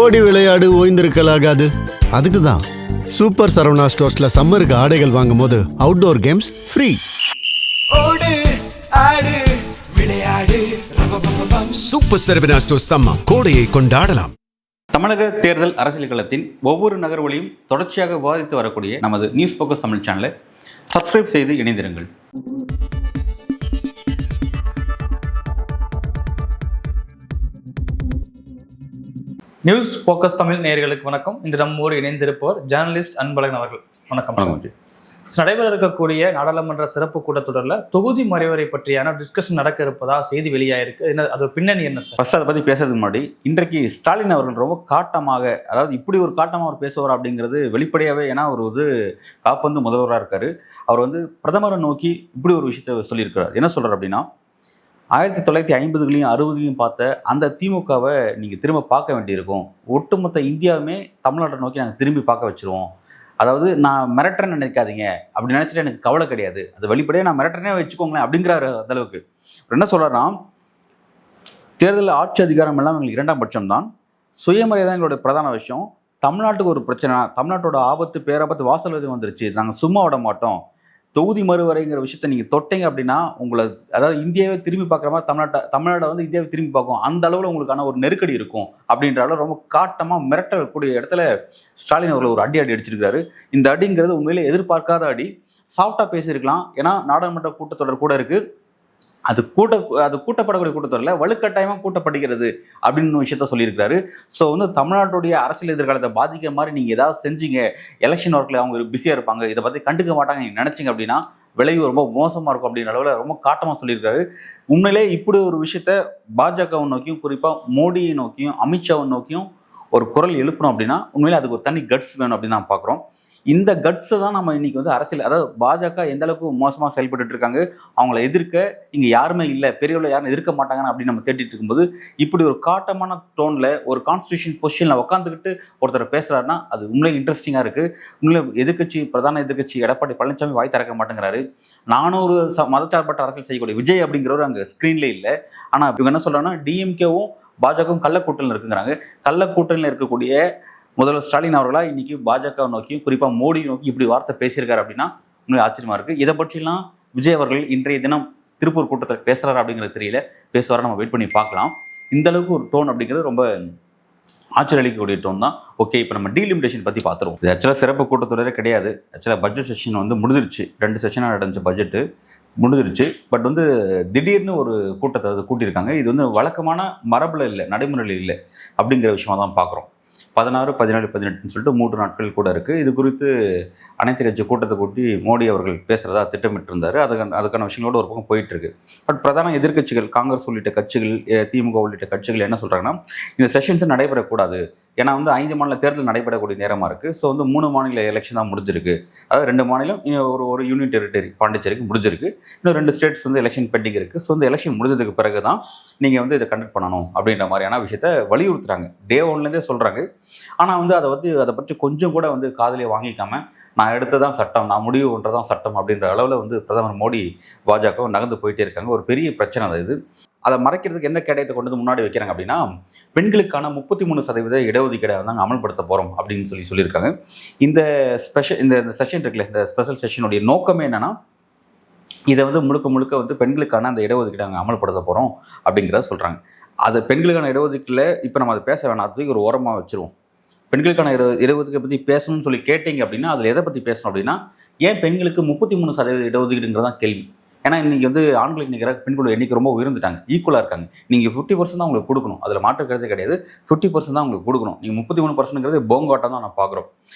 ஓடி விளையாடு ஓய்ந்திருக்கலாகாது. அதுக்கு தான் சூப்பர் சரவணா ஸ்டோர்ஸ்ல சம்மருக்கு ஆடைகள் வாங்கும் போது அவுட்டோர் கேம்ஸ் ஃப்ரீ. ஓடு ஆடு விளையாடு சூப்பர் சரவணா ஸ்டோர்ஸ் சம்மர் கோடையை கொண்டாடலாம். தமிழக தேர்தல் அரசியல் களத்தின் ஒவ்வொரு நகர்வுகளையும் தொடர்ச்சியாக விவாதித்து வரக்கூடிய நமது நியூஸ் போக்கஸ் தமிழ் சேனலை சப்ஸ்கிரைப் செய்து இணைந்திருங்கள். நியூஸ் போக்கஸ் தமிழ் நேயர்களுக்கு வணக்கம். இன்று நம்மோடு இணைந்திருப்பவர் ஜேர்னலிஸ்ட் அன்பழகன் அவர்கள். வணக்கம். நடைபெற இருக்கக்கூடிய நாடாளுமன்ற சிறப்பு கூட்டத்தொடரில் தொகுதி மறைவரை பற்றியான டிஸ்கஷன் நடக்க இருப்பதா செய்தி வெளியாயிருக்கு. என்ன அது பின்னணி என்ன சார்? ஃபர்ஸ்ட் அதை பற்றி பேசுறதுக்கு முன்னாடி இன்றைக்கு ஸ்டாலின் அவர்கள் ரொம்ப காட்டமாக, அதாவது இப்படி ஒரு காட்டமாக அவர் பேசுவார் அப்படிங்கிறது வெளிப்படையாகவே, ஏன்னா அவர் காப்பந்து முதல்வராக இருக்காரு. அவர் பிரதமரை நோக்கி இப்படி ஒரு விஷயத்த சொல்லியிருக்கிறார். என்ன சொல்றாரு அப்படின்னா, 1950களையும் 60களையும் பார்த்த அந்த திமுகவை நீங்கள் திரும்ப பார்க்க வேண்டியிருக்கும். ஒட்டுமொத்த இந்தியாவுமே தமிழ்நாட்டை நோக்கி நாங்கள் திரும்பி பார்க்க வச்சுருவோம். அதாவது நான் மிரட்டுறேன்னு நினைக்காதீங்க, அப்படி நினச்சிட்டு எனக்கு கவலை கிடையாது, அது வெளிப்படையாக நான் மிரட்டுறேனே வச்சுக்கோங்களேன் அப்படிங்கிறாரு. அந்தளவுக்கு என்ன சொல்கிறாருன்னா, தேர்தல் ஆட்சி அதிகாரம் எல்லாம் எங்களுக்கு 2ஆம் பட்சம் தான், சுயமரியாதை எங்களுடைய பிரதான விஷயம். தமிழ்நாட்டுக்கு ஒரு பிரச்சனை, தமிழ்நாட்டோட ஆபத்து பேராபத்து வாசல் வந்துருச்சு, நாங்கள் சும்மா விட மாட்டோம். தொகுதி மறுவரைங்கிற விஷயத்தை நீங்கள் தொட்டீங்க அப்படின்னா உங்களை, அதாவது இந்தியாவை திரும்பி பார்க்குற மாதிரி தமிழ்நாட்டை இந்தியாவை திரும்பி பார்க்கும், அந்த அளவில் உங்களுக்கான ஒரு நெருக்கடி இருக்கும் அப்படின்ற அளவு ரொம்ப காட்டமாக மிரட்டக்கூடிய இடத்துல ஸ்டாலின் அவர்கள் ஒரு அடி அடிச்சிருக்காரு. இந்த அடிங்கிறது உண்மையிலே எதிர்பார்க்காத அடி. சாஃப்டாக பேசியிருக்கலாம், ஏன்னா நாடாளுமன்ற கூட்டத்தொடர் கூட இருக்குது. அது கூட்டப்படக்கூடிய கூட்டத்தொடரில் வலுக்கட்டாயமாக கூட்டப்படுகிறது அப்படின்னு விஷயத்த சொல்லியிருக்காரு. ஸோ தமிழ்நாட்டுடைய அரசியல் எதிர்காலத்தை பாதிக்கிற மாதிரி நீங்கள் ஏதாவது செஞ்சீங்க, எலெக்ஷன் ஒர்க்கில் அவங்க பிஸியாக இருப்பாங்க, இதை பற்றி கண்டுக்க மாட்டாங்க நீங்கள் நினச்சிங்க அப்படின்னா விளைவு ரொம்ப மோசமாக இருக்கும் அப்படின்ற அளவில் ரொம்ப காட்டமாக சொல்லியிருக்காரு. உண்மையிலே இப்படி ஒரு விஷயத்த பாஜகவை நோக்கியும், குறிப்பாக மோடியை நோக்கியும், அமித்ஷாவை நோக்கியும் ஒரு குரல் எழுப்பணும் அப்படின்னா உண்மையிலே அதுக்கு ஒரு தனி கட்ஸ் வேணும் அப்படின்னு நான் பார்க்குறோம். இந்த கட்ஸை தான் நம்ம இன்னைக்கு அரசியல், அதாவது பாஜக எந்த அளவுக்கு மோசமாக செயல்பட்டு இருக்காங்க, அவங்கள எதிர்க்க இங்கே யாருமே இல்லை, பெரியவர்கள் யாரும் எதிர்க்க மாட்டாங்கன்னு அப்படின்னு நம்ம தேடிட்டு இருக்கும்போது இப்படி ஒரு காட்டமான டோனில் ஒரு கான்ஸ்டியூஷன் பொசிஷனில் உட்காந்துக்கிட்டு ஒருத்தர் பேசுகிறாருன்னா அது உண்மையிலே இன்ட்ரெஸ்டிங்காக இருக்குது. உண்மையிலே பிரதான எதிர்க்கட்சி எடப்பாடி பழனிசாமி வாய் திறக்க மாட்டேங்கிறாரு. 400 மதச்சார்பற்ற அரசியல் செய்யக்கூடிய விஜய் அப்படிங்கிறவர் அங்கே ஸ்க்ரீன்லேயே இல்லை. ஆனால் இவங்க என்ன சொல்கிறாங்கன்னா, டிஎம்கேவும் பாஜகவும் கள்ளக்கூட்டணியில் இருக்குங்கிறாங்க. கள்ளக்கூட்டணியில் இருக்கக்கூடிய முதல்வர் ஸ்டாலின் அவர்களா இன்னைக்கு பாஜக நோக்கியும் குறிப்பாக மோடி நோக்கி இப்படி வார்த்தை பேசியிருக்காரு அப்படின்னா உண்மையிலே ஆச்சரியமா இருக்கு. இதை பற்றிலாம் விஜய் அவர்கள் இன்றைய தினம் திருப்பூர் கூட்டத்தில் பேசுறாரு அப்படிங்கிறது தெரியல, பேசுவார நம்ம வெயிட் பண்ணி பார்க்கலாம். இந்த அளவுக்கு ஒரு டோன் அப்படிங்கிறது ரொம்ப ஆச்சரியக்கூடிய டோன் தான். ஓகே, இப்போ நம்ம டீலிமிடேஷன் பற்றி பார்த்துருவோம். இது ஆக்சுவலாக சிறப்பு கூட்டத்தொடரே கிடையாது. ஆக்சுவலாக பட்ஜெட் செஷன் முடிஞ்சிருச்சு, 2 செஷனாக நடந்துச்சு, பட்ஜெட்டு முடிஞ்சிருச்சு. பட் திடீர்னு ஒரு கூட்டத்தை கூட்டியிருக்காங்க. இது வழக்கமான மரபில் இல்லை, நடைமுறையில் இல்லை அப்படிங்கிற விஷயமா தான் பார்க்குறோம். 16, 17, 18 சொல்லிட்டு 3 நாட்கள் கூட இருக்குது. இது குறித்து அனைத்து கட்சி கூட்டத்தை கூட்டி மோடி அவர்கள் பேசுகிறதா திட்டமிட்டிருந்தார். அதுக்கான விஷயங்களோட ஒரு பக்கம் போயிட்டுருக்கு. பட் பிரதான எதிர்க்கட்சிகள், காங்கிரஸ் உள்ளிட்ட கட்சிகள், திமுக உள்ளிட்ட கட்சிகள் என்ன சொல்கிறாங்கன்னா, இந்த செஷன்ஸ் நடைபெறக்கூடாது. ஏன்னா 5 மாநில தேர்தல் நடைபெறக்கூடிய நேரமாக இருக்குது. ஸோ 3 மாநில எலெக்ஷன் தான் முடிஞ்சிருக்கு. அதாவது 2 மாநிலம், ஒரு யூனியன் டெரிட்டரி பாண்டிச்சேரிக்கு முடிஞ்சிருக்கு. இன்னும் 2 ஸ்டேட்ஸ் எலெக்ஷன் பெண்டிங் இருக்குது. ஸோ எலெக்ஷன் முடிஞ்சதுக்கு பிறகு தான் நீங்கள் இதை கண்டக்ட் பண்ணணும் அப்படின்ற மாதிரியான விஷயத்தை வலியுறுத்துறாங்க. டே 1லேருந்தே சொல்கிறாங்க. ஆனால் அதை பற்றி கொஞ்சம் கூட காதலியை வாங்கிக்காம, நான் எடுத்ததான் சட்டம், நான் முடிவு பண்ணுறதான் சட்டம் அப்படின்ற அளவில் பிரதமர் மோடி பாஜக நகர்ந்து போயிட்டே இருக்காங்க. ஒரு பெரிய பிரச்சனை அது. இது அதை மறைக்கிறதுக்கு எந்த கேடயத்தை கொண்டு முன்னாடி வைக்கிறாங்க அப்படின்னா, பெண்களுக்கான 33% இடஒதுக்கீடை அமல்படுத்த போகிறோம் அப்படின்னு சொல்லியிருக்காங்க. இந்த செஷன் இருக்குல்ல, இந்த ஸ்பெஷல் செஷனுடைய நோக்கமே என்னன்னா, இதை முழுக்க பெண்களுக்கான அந்த இடஒதுக்கீடை அங்கே அமல்படுத்த போகிறோம் அப்படிங்கிறத சொல்கிறாங்க. அது பெண்களுக்கான இடஒதுக்கீட்டில் இப்போ நம்ம அதை பேச வேணாம், அதுக்கு ஒரு ஓரமாக வச்சுருவோம். பெண்களுக்கான இடஒதுக்கீடை பற்றி பேசணும்னு சொல்லி கேட்டீங்க அப்படின்னா அதில் எதை பற்றி பேசணும் அப்படின்னா, ஏன் பெண்களுக்கு 33% இடஒதுக்கீடுங்கிறதான் கேள்வி. ஏன்னா இன்றைக்கி ஆண்களுக்கு நிற்கிற பெண்களோட எண்ணிக்கை ரொம்ப உயர்ந்துட்டாங்க, ஈக்குவலாக இருக்காங்க. நீங்கள் 50% தான் உங்களுக்கு கொடுக்கணும், அதில் மாற்றுக்கிறதே கிடையாது. 50% தான் உங்களுக்கு கொடுக்கணும். நீங்கள் 33%ங்கிறது போங்காட்டம் தான் நான் பார்க்குறோம்.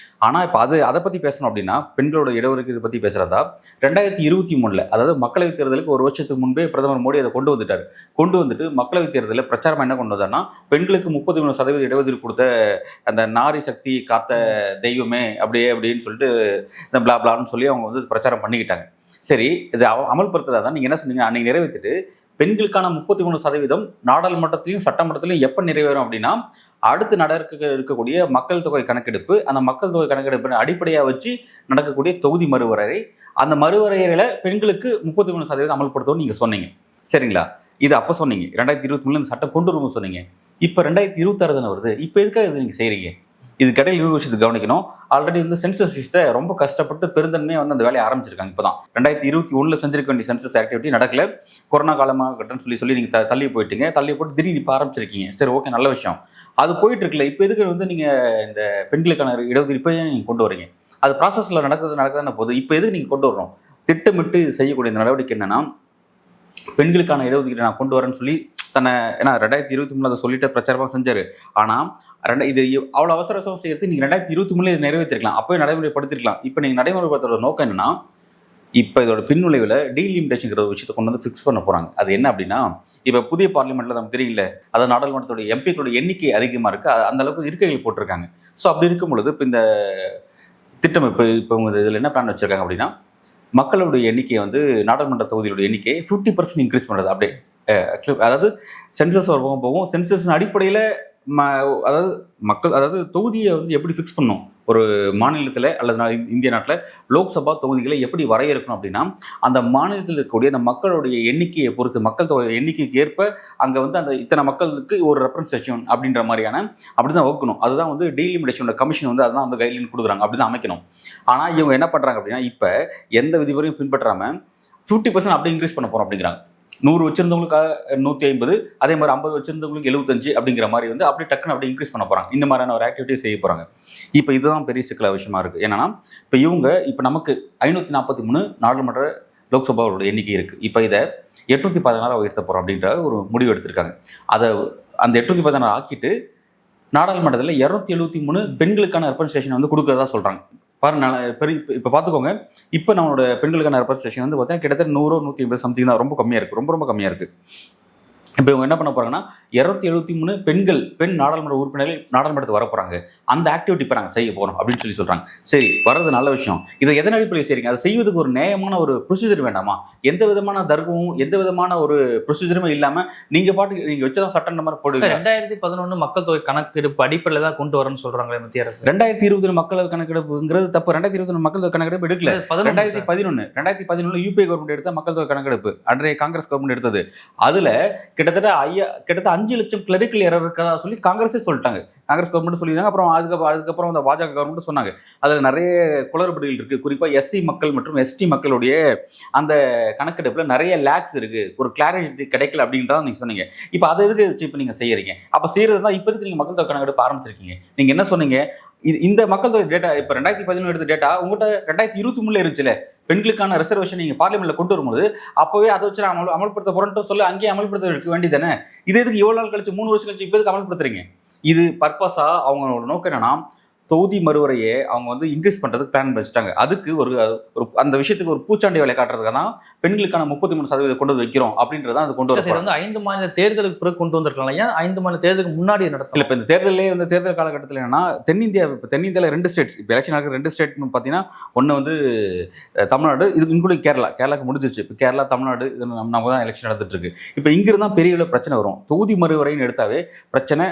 ஆனால் இப்போ அதை பற்றி பேசணும் அப்படின்னா, பெண்களோட இடஒதுக்கீடு பற்றி பேசுகிறதா 2023, அதாவது மக்களவைத் தேர்தலுக்கு 1 வருஷத்துக்கு முன்பே பிரதமர் மோடி அதை கொண்டு வந்துட்டு மக்களவைத் தேர்தலில் பிரச்சாரம் என்ன கொண்டு வந்தார்னா, பெண்களுக்கு 33% இடஒதுக்கீடு கொடுத்த அந்த நாரி சக்தி காத்த தெய்வமே அப்படின்னு சொல்லிட்டு இந்த பிளான்னு சொல்லி அவங்க பிரச்சாரம் பண்ணிக்கிட்டாங்க. சரி, இது அமல்படுத்துறதா தான் நீங்கள் என்ன சொன்னீங்க, அன்னைக்கு நிறைவேற்றிட்டு பெண்களுக்கான 33% நாடாளுமன்றத்திலையும் சட்டமன்றத்திலையும் எப்போ நிறைவேறும் அப்படின்னா, அடுத்து இருக்கக்கூடிய மக்கள் தொகை கணக்கெடுப்பு, அந்த மக்கள் தொகை கணக்கெடுப்பு அடிப்படையாக வச்சு நடக்கக்கூடிய தொகுதி மறுவரையறை, அந்த மறுவரையறையில் பெண்களுக்கு 33% அமல்படுத்தவும் நீங்கள் சொன்னீங்க. சரிங்களா? இது அப்போ சொன்னீங்க 2023 இந்த சட்டம் கொண்டு வரும்போது சொன்னீங்க. இப்போ 2026 தானே வருது. இப்போ எதுக்காக இது நீங்கள் செய்கிறீங்க? இது கடையில் இன்னொரு விஷயத்தை கவனிக்கணும். ஆல்ரெடி வந்து சென்சஸ் விஷயத்தை ரொம்ப கஷ்டப்பட்டு பெருந்தன்மையாக வந்து அந்த வேலையை ஆரம்பிச்சிருக்காங்க. இப்போ தான் 2021 செஞ்சிருக்க வேண்டிய சென்சஸ் ஆக்டிவிட்டி நடக்கல. கொரோனா காலமாகட்டும்னு சொல்லி நீங்கள் தள்ளி போயிட்டீங்க. தள்ளி போட்டு திடீர்னு இப்போ ஆரம்பிச்சிருக்கீங்க. சரி, ஓகே, நல்ல விஷயம். அது போயிட்டு இருக்குல்ல. இப்போ எதுக்கு வந்து நீங்கள் இந்த பெண்களுக்கான இடஒதுக்கீடு இப்போ நீங்கள் கொண்டு வரீங்க? அது ப்ராசஸில் நடக்குதுன்னு போகுது. இப்போ எதுக்கு நீங்கள் கொண்டு வரணும்? திட்டமிட்டு செய்யக்கூடிய இந்த நடவடிக்கை என்னன்னா, பெண்களுக்கான இடஒதுக்கீடு நான் கொண்டு வரேன்னு சொல்லி தன்னை, ஏன்னா 2023 அதை சொல்லிட்டு பிரச்சாரமாக செஞ்சார். ஆனால் இது அவ்வளோ அவசரம் செய்யறது நீங்கள் 2023 இதை நிறைவேற்றிருக்கலாம். அப்போயே நடைமுறைப்படுத்திருக்கலாம். இப்போ நீங்கள் நடைமுறைப்படுத்துற நோக்கம் என்னன்னா, இப்போ இதோட பின்விளைவில் டீலிமிட்டேஷன்ங்கிற ஒரு விஷயத்தை கொண்டு வந்து ஃபிக்ஸ் பண்ண போகிறாங்க. அது என்ன அப்படின்னா, இப்போ புதிய பார்லிமெண்ட்டில் நமக்கு தெரியல, அதாவது நாடாளுமன்றத்தோட எம்பிக்களோட எண்ணிக்கை அதிகமாக இருக்குது. அந்த அளவுக்கு இருக்கைகள் போட்டிருக்காங்க. ஸோ அப்படி இருக்கும் பொழுது இப்போ இந்த திட்டம் இப்போ உங்கள் இதில் என்ன பிளான் வச்சுருக்காங்க அப்படின்னா, மக்களுடைய எண்ணிக்கையை வந்து நாடாளுமன்ற தொகுதியோட எண்ணிக்கையை 50% இன்க்ரீஸ் பண்ணுறது. அப்படியே அதாவது சென்சஸ் போகும். சென்சஸ் அடிப்படையில் அதாவது தொகுதியை வந்து எப்படி ஃபிக்ஸ் பண்ணும், ஒரு மாநிலத்தில் அல்லது இந்திய நாட்டில் லோக்சபா தொகுதிகளை எப்படி வரையறுக்கணும் அப்படின்னா, அந்த மாநிலத்தில் இருக்கக்கூடிய அந்த மக்களுடைய எண்ணிக்கையை பொறுத்து, மக்கள் தொகை எண்ணிக்கைக்கு ஏற்ப அங்கே வந்து அந்த இத்தனை மக்களுக்கு ஒரு ரெப்ரசன்டேஷன் அப்படின்ற மாதிரியான அப்படி தான் வகுக்கணும். அதுதான் வந்து டீலிமிட்டேஷனோட கமிஷன் வந்து அதுதான் வந்து கைட்லைன் கொடுக்குறாங்க. அப்படி தான் அமைக்கணும். ஆனால் இவங்க என்ன பண்ணுறாங்க அப்படின்னா, இப்போ எந்த விதிமுறையும் பின்பற்றாமல் 50% அப்படி இன்க்ரீஸ் பண்ண போகிறோம் அப்படிங்கிறாங்க. 100 வச்சிருந்தவங்களுக்கு 150, அதே மாதிரி 50 வச்சிருந்தவங்களுக்கு 75 அப்படிங்கிற மாதிரி வந்து அப்படி டக்குன்னு அப்படி இன்க்ரீஸ் பண்ண போகிறாங்க. இந்த மாதிரியான ஒரு ஆக்டிவிட்டி செய்ய போகிறாங்க. இப்போ இதுதான் பெரிய சிக்கல விஷயமா இருக்குது. ஏன்னா இப்போ நமக்கு 543 நாடாளுமன்ற லோக்சபாவோட எண்ணிக்கை இருக்குது. இப்போ இதை 816 உயர்த்த போகிறோம் அப்படின்ற ஒரு முடிவு எடுத்திருக்காங்க. அதை அந்த 816 ஆக்கிட்டு நாடாளுமன்றத்தில் 273 பெண்களுக்கான ரெப்ரசன்டேஷன் வந்து கொடுக்கறதா சொல்கிறாங்க. பாருங்க, இப்போ பார்த்துக்கோங்க. இப்போ நம்மளோட பெண்களுக்கான ரெப்ரசன்டேஷன் வந்து பார்த்தீங்கன்னா கிட்டத்தட்ட 100-150 சம்திங் தான். ரொம்ப கம்மியாக இருக்குது. ரொம்ப கம்மியாக இருக்குது. இப்போ இவங்க என்ன பண்ண போகிறாங்கன்னா, 273 பெண் நாடாளுமன்ற உறுப்பினர்கள் நாடாளுமன்றத்துக்கு வர போகிறாங்க. அந்த ஆக்டிவிட்டி இப்போ நாங்கள் செய்ய போகிறோம் அப்படின்னு சொல்கிறாங்க. சரி, வர்றது நல்ல விஷயம். இதை எதன் அடிப்படையில் செய்றீங்க? அதை செய்வதுக்கு ஒரு நியாயமான ஒரு ப்ரொசீஜர் வேண்டாமா? எந்த விதமான தர்க்கமும் எந்த விதமான ஒரு ப்ரொசீஜருமே இல்லாமல் நீங்கள் பாட்டு நீங்கள் வச்சதான் சட்டம் நம்பர் போடுங்க. 2011 மக்கள் தொகை கணக்கெடுப்பு அடிப்படையில் தான் கொண்டு வரேன்னு சொல்கிறாங்களே மத்திய அரசு. 2020 மக்கள் கணக்கெடுப்புங்கிறது தப்பு. 2021 மக்கள் தொகை கணக்கெடுப்பு எடுக்கல. 2011 யூபிஏ கவர்மெண்ட் எடுத்த மக்கள் தொகை கணக்கெடுப்பு, அன்றைய காங்கிரஸ் கவர்மெண்ட் எடுத்தது. அதில் கிட்டத்தட்ட 5 லட்சம் கிளரிக்கல் எரர் இருக்கதா சொல்லி காங்கிரஸே சொல்லிட்டாங்க. காங்கிரஸ் கவர்மெண்ட் சொல்லியிருந்தாங்க. அப்புறம் அதுக்கப்புறம் அந்த பாஜக கவர்மெண்ட் சொன்னாங்க. அதில் நிறைய குளறுபடிகள் இருக்குது. குறிப்பாக எஸ்சி மக்கள் மற்றும் எஸ்டி மக்களுடைய அந்த கணக்கெடுப்பில் நிறைய லேக்ஸ் இருக்குது. ஒரு கிளாரிட்டி கிடைக்கல அப்படின்றத நீங்கள் சொன்னீங்க. இப்போ அதை எதுக்கு வச்சு இப்போ நீங்கள் செய்கிறீங்க? அப்போ செய்கிறது தான் இப்போதுக்கு நீங்கள் மக்கள் தொகை கணக்கெடுப்பு ஆரம்பிச்சிருக்கீங்க. நீங்கள் என்ன சொன்னீங்க? இந்த மக்கள் தொகை டேட்டா இப்போ 2011 எடுத்த டேட்டா உங்கள்கிட்ட 2023 இருந்துச்சுல, பெண்களுக்கான ரிசர்வேஷன் நீங்கள் பார்லிமெண்ட்ல கொண்டு வரும்போது அப்போவே அதை வச்சு அமல்படுத்த போறேன்ட்டு சொல்லி அங்கேயே அமல்படுத்த இருக்க வேண்டியதானே? இது எதுக்கு இவ்வளோ நாள் கழிச்சு 3 வருஷம் கழிச்சு இப்போ எதுக்கு அமல்படுத்துறீங்க? இது பர்பஸாக அவங்களோட நோக்கம் என்னன்னா, தொகுதி மறுவரையை அவங்க வந்து இன்க்ரீஸ் பண்ணுறதுக்கு பிளான் வச்சுட்டாங்க. அதுக்கு ஒரு அந்த விஷயத்துக்கு ஒரு பூச்சாண்டி வேலை காட்டுறதுக்காக தான் பெண்களுக்கான 33% கொண்டு வந்து வைக்கிறோம் அப்படின்றதான் அது கொண்டு வந்து 5 மாநில தேர்தலுக்கு பிறகு கொண்டு வந்திருக்கலாம். ஏன் 5 மாநில தேர்தலுக்கு முன்னாடி நடத்தல? இப்போ இந்த தேர்தல் காலகட்டத்தில் என்னன்னா, தென்னிந்தியாவில் 2 ஸ்டேட்ஸ் இப்போ எலெக்ஷன் ஆகிற 2 ஸ்டேட் பார்த்தீங்கன்னா, ஒன்று வந்து தமிழ்நாடு, இது இன்க்ளூடிங் கேரளாவுக்கு முடிஞ்சிச்சு. இப்போ கேரளா, தமிழ்நாடு இது நம்ம தான் எலெக்ஷன் நடந்துட்டு இருக்கு. இப்போ இங்கிருந்து தான் பெரிய அளவில் பிரச்சனை வரும். தொகுதி மறுவரைன்னு எடுத்தாவே பிரச்சனை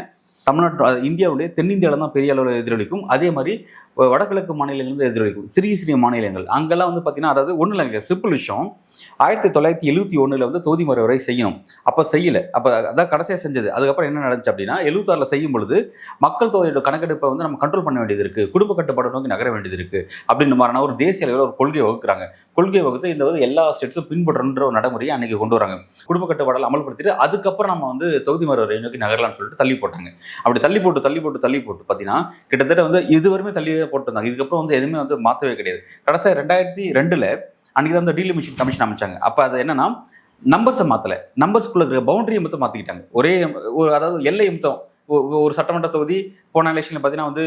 தமிழ்நாட்டு இந்தியாவுடைய தென்னிந்தியாவில் தான் பெரிய அளவில் எதிரொலிக்கும். அதே மாதிரி வடகிழக்கு மாநிலங்கள்லேருந்து எதிரொலிக்கும். சிறிய மாநிலங்கள் அங்கெல்லாம் வந்து பார்த்தீங்கன்னா, அதாவது ஒன்றும் இல்லைங்க, சிம்பிள் விஷயம். 1971 வந்து தொகுதி மறுவரை செய்யணும். அப்போ செய்யலை. அப்போ அதான் கடைசியாக செஞ்சது. அதுக்கப்புறம் என்ன நடந்துச்சு அப்படின்னா, 76 செய்யும் பொழுது மக்கள் தொகையோட கணக்கெடுப்பை வந்து நம்ம கண்ட்ரோல் பண்ண வேண்டியது இருக்குது, குடும்ப கட்டுப்பாடு நோக்கி நகர வேண்டியது இருக்குது அப்படின்னு மாதிரியான ஒரு தேசிய அளவில் ஒரு கொள்கையை வகுக்கிறாங்க. கொள்கையை வகுத்து இந்த வந்து எல்லா ஸ்டேட்ஸும் பின்பற்றுன்ற ஒரு நடைமுறையை அன்றைக்கி கொண்டு வராங்க. குடும்ப கட்டுப்பாடெல்லாம் அமல்படுத்திட்டு அதுக்கப்புறம் நம்ம வந்து தொகுதி மறுவரை நோக்கி நகரலாம்னு சொல்லிட்டு தள்ளி போட்டாங்க. அப்படி தள்ளி போட்டு பார்த்தீங்கன்னா கிட்டத்தட்ட வந்து இதுவரையுமே தள்ளி போட்டிருந்தாங்க. இதுக்கப்புறம் வந்து எதுவுமே வந்து மாற்றவே கிடையாது. கடைசியாக 2002 அன்றைக்கி தான் வந்து டீலிமிட்டேஷன் கமிஷன் அமைச்சாங்க. அப்போ அது என்னன்னா, நம்பர்ஸை மாற்றலை, நம்பர்ஸ்குள்ளே இருக்கிற பவுண்டரியை மட்டும் மாற்றிக்கிட்டாங்க. அதாவது எல்லை மட்டும் ஒரு சட்டமன்ற தொகுதி போன எலெக்ஷனில் பார்த்தீங்கன்னா வந்து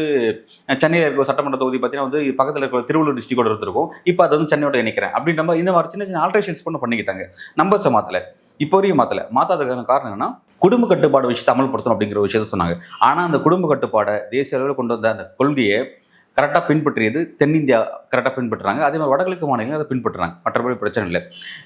சென்னையில் இருக்கிற சட்டமன்ற தொகுதி பார்த்தீங்கன்னா வந்து பக்கத்தில் இருக்கிற திருவள்ளூர் டிஸ்ட்ரிக்டோட இருக்கும். இப்போ அதை வந்து சென்னையோட இணைக்கிறேன் அப்படின்ற மாதிரி இந்த மாதிரி சின்ன ஆல்ட்ரேஷன்ஸ் பண்ணிக்கிட்டாங்க. நம்பர்ஸை மாற்றலை, இப்போ வரையும் மாற்றாததுக்கான காரணம் என்னன்னா, குடும்ப கட்டுப்பாடு விஷயத்தை அமல்படுத்தணும் அப்படிங்கிற விஷயத்த சொன்னாங்க. ஆனால் அந்த குடும்ப கட்டுப்பாடை தேசிய அளவில் கொண்டு வந்த அந்த கொள்கையை கரெக்டாக பின்பற்றியது தென்னிந்தியா கரெக்டாக பின்பற்றுறாங்க. அதே மாதிரி வடகிழக்கு மாநிலங்கள் அதை பின்பற்றுறாங்க. மற்றபடி பிரச்சனை இல்லை.